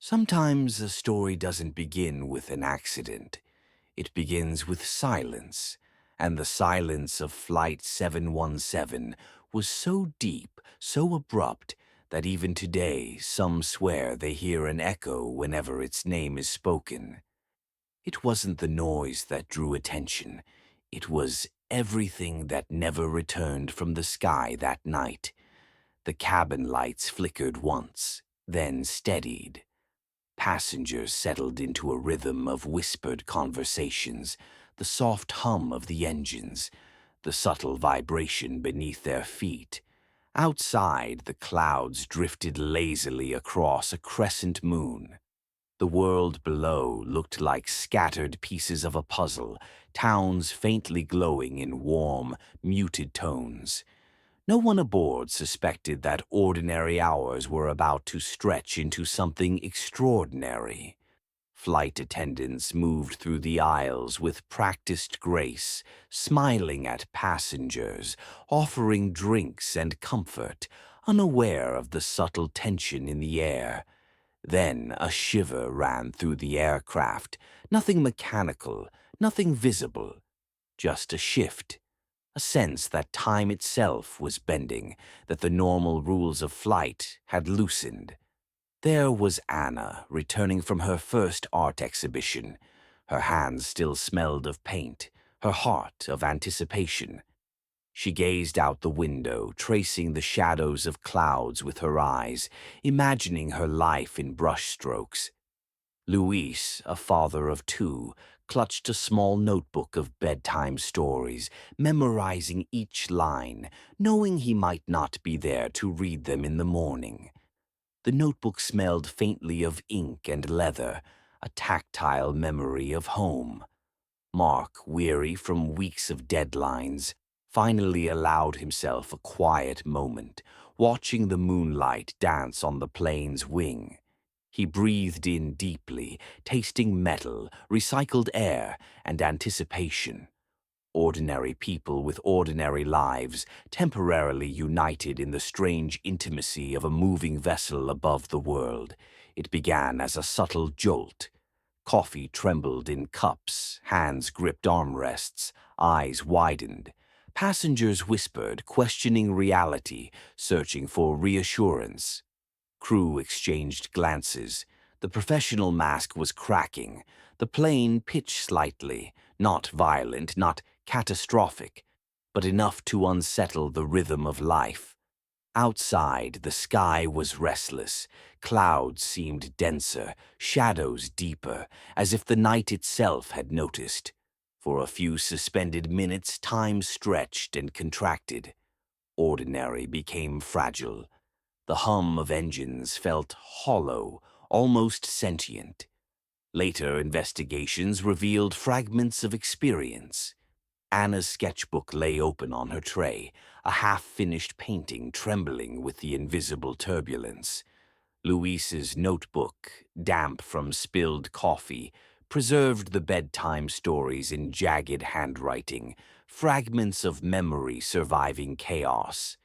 Sometimes a story doesn't begin with an accident. It begins with silence, and the silence of Flight 717 was so deep, so abrupt, that even today some swear they hear an echo whenever its name is spoken. It wasn't the noise that drew attention. It was everything that never returned from the sky that night. The cabin lights flickered once, then steadied. Passengers settled into a rhythm of whispered conversations, the soft hum of the engines, the subtle vibration beneath their feet. Outside, the clouds drifted lazily across a crescent moon. The world below looked like scattered pieces of a puzzle, towns faintly glowing in warm, muted tones. No one aboard suspected that ordinary hours were about to stretch into something extraordinary. Flight attendants moved through the aisles with practiced grace, smiling at passengers, offering drinks and comfort, unaware of the subtle tension in the air. Then a shiver ran through the aircraft, nothing mechanical, nothing visible, just a shift. A sense that time itself was bending, that the normal rules of flight had loosened. There was Anna, returning from her first art exhibition. Her hands still smelled of paint, her heart of anticipation. She gazed out the window, tracing the shadows of clouds with her eyes, imagining her life in brushstrokes. Luis, a father of two, clutched a small notebook of bedtime stories, memorizing each line, knowing he might not be there to read them in the morning. The notebook smelled faintly of ink and leather, a tactile memory of home. Mark, weary from weeks of deadlines, finally allowed himself a quiet moment, watching the moonlight dance on the plane's wing. He breathed in deeply, tasting metal, recycled air, and anticipation. Ordinary people with ordinary lives, temporarily united in the strange intimacy of a moving vessel above the world. It began as a subtle jolt. Coffee trembled in cups, hands gripped armrests, eyes widened. Passengers whispered, questioning reality, searching for reassurance. Crew exchanged glances. The professional mask was cracking. The plane pitched slightly, not violent, not catastrophic, but enough to unsettle the rhythm of life. Outside, the sky was restless. Clouds seemed denser, shadows deeper, as if the night itself had noticed. For a few suspended minutes, time stretched and contracted. Ordinary became fragile. The hum of engines felt hollow, almost sentient. Later investigations revealed fragments of experience. Anna's sketchbook lay open on her tray, a half-finished painting trembling with the invisible turbulence. Luis's notebook, damp from spilled coffee, preserved the bedtime stories in jagged handwriting, fragments of memory surviving chaos.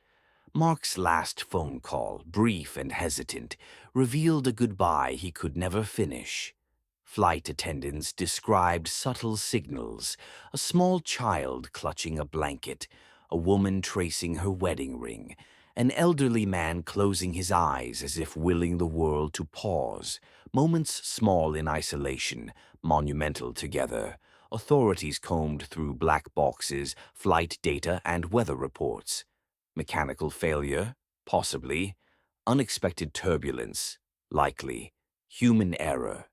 Mark's last phone call, brief and hesitant, revealed a goodbye he could never finish. Flight attendants described subtle signals, a small child clutching a blanket, a woman tracing her wedding ring, an elderly man closing his eyes as if willing the world to pause, moments small in isolation, monumental together. Authorities combed through black boxes, flight data, and weather reports. Mechanical failure? Possibly. Unexpected turbulence? Likely. Human error?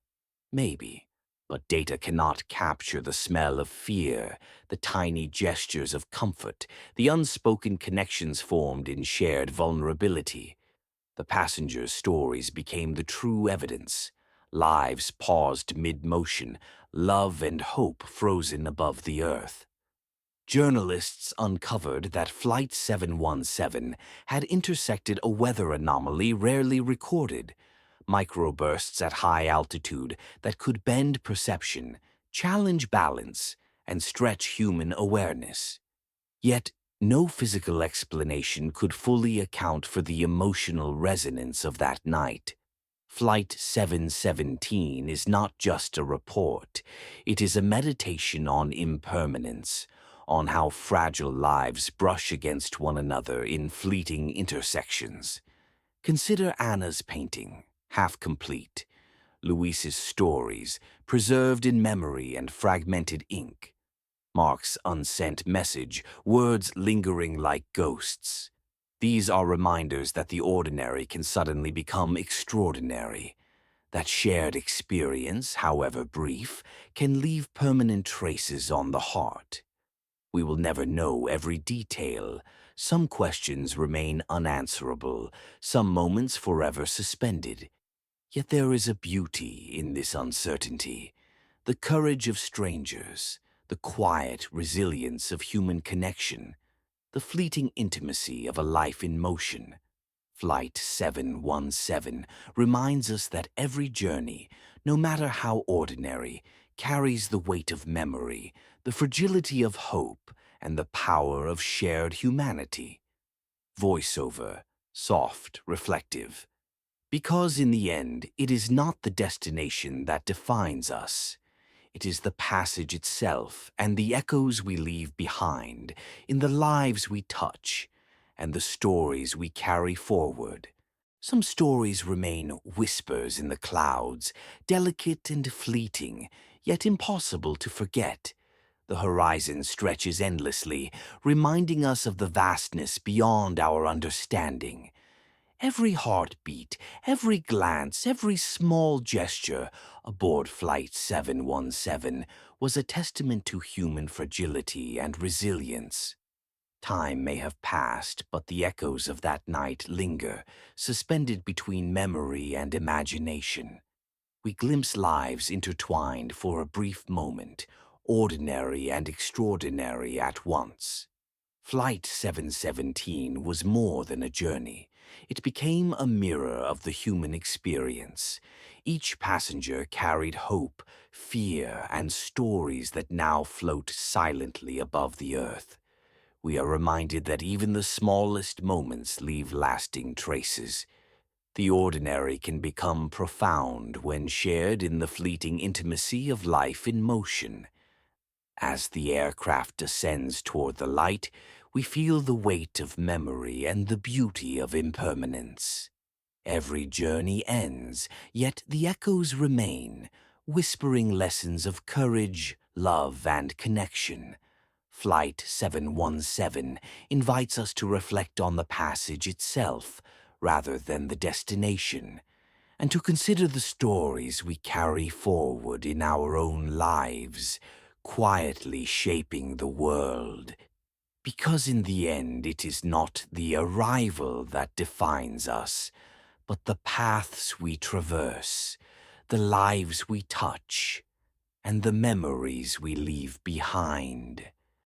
Maybe. But data cannot capture the smell of fear, the tiny gestures of comfort, the unspoken connections formed in shared vulnerability. The passengers' stories became the true evidence. Lives paused mid-motion, love and hope frozen above the earth. Journalists uncovered that Flight 717 had intersected a weather anomaly rarely recorded, microbursts at high altitude that could bend perception, challenge balance, and stretch human awareness. Yet, no physical explanation could fully account for the emotional resonance of that night. Flight 717 is not just a report. It is a meditation on impermanence, on how fragile lives brush against one another in fleeting intersections. Consider Anna's painting, half complete, Luis's stories, preserved in memory and fragmented ink, Mark's unsent message, words lingering like ghosts. These are reminders that the ordinary can suddenly become extraordinary, that shared experience, however brief, can leave permanent traces on the heart. We will never know every detail. Some questions remain unanswerable, some moments forever suspended. Yet there is a beauty in this uncertainty, the courage of strangers, the quiet resilience of human connection, the fleeting intimacy of a life in motion. Flight 717 reminds us that every journey, no matter how ordinary, carries the weight of memory, the fragility of hope, and the power of shared humanity. Voiceover, soft, reflective. Because in the end, it is not the destination that defines us. It is the passage itself and the echoes we leave behind in the lives we touch and the stories we carry forward. Some stories remain whispers in the clouds, delicate and fleeting, yet impossible to forget. The horizon stretches endlessly, reminding us of the vastness beyond our understanding. Every heartbeat, every glance, every small gesture aboard Flight 717 was a testament to human fragility and resilience. Time may have passed, but the echoes of that night linger, suspended between memory and imagination. We glimpse lives intertwined for a brief moment, ordinary and extraordinary at once. Flight 717 was more than a journey. It became a mirror of the human experience. Each passenger carried hope, fear, and stories that now float silently above the earth. We are reminded that even the smallest moments leave lasting traces. The ordinary can become profound when shared in the fleeting intimacy of life in motion. As the aircraft descends toward the light, we feel the weight of memory and the beauty of impermanence. Every journey ends, yet the echoes remain, whispering lessons of courage, love, and connection. Flight 717 invites us to reflect on the passage itself, rather than the destination, and to consider the stories we carry forward in our own lives, quietly shaping the world. Because in the end, it is not the arrival that defines us, but the paths we traverse, the lives we touch, and the memories we leave behind.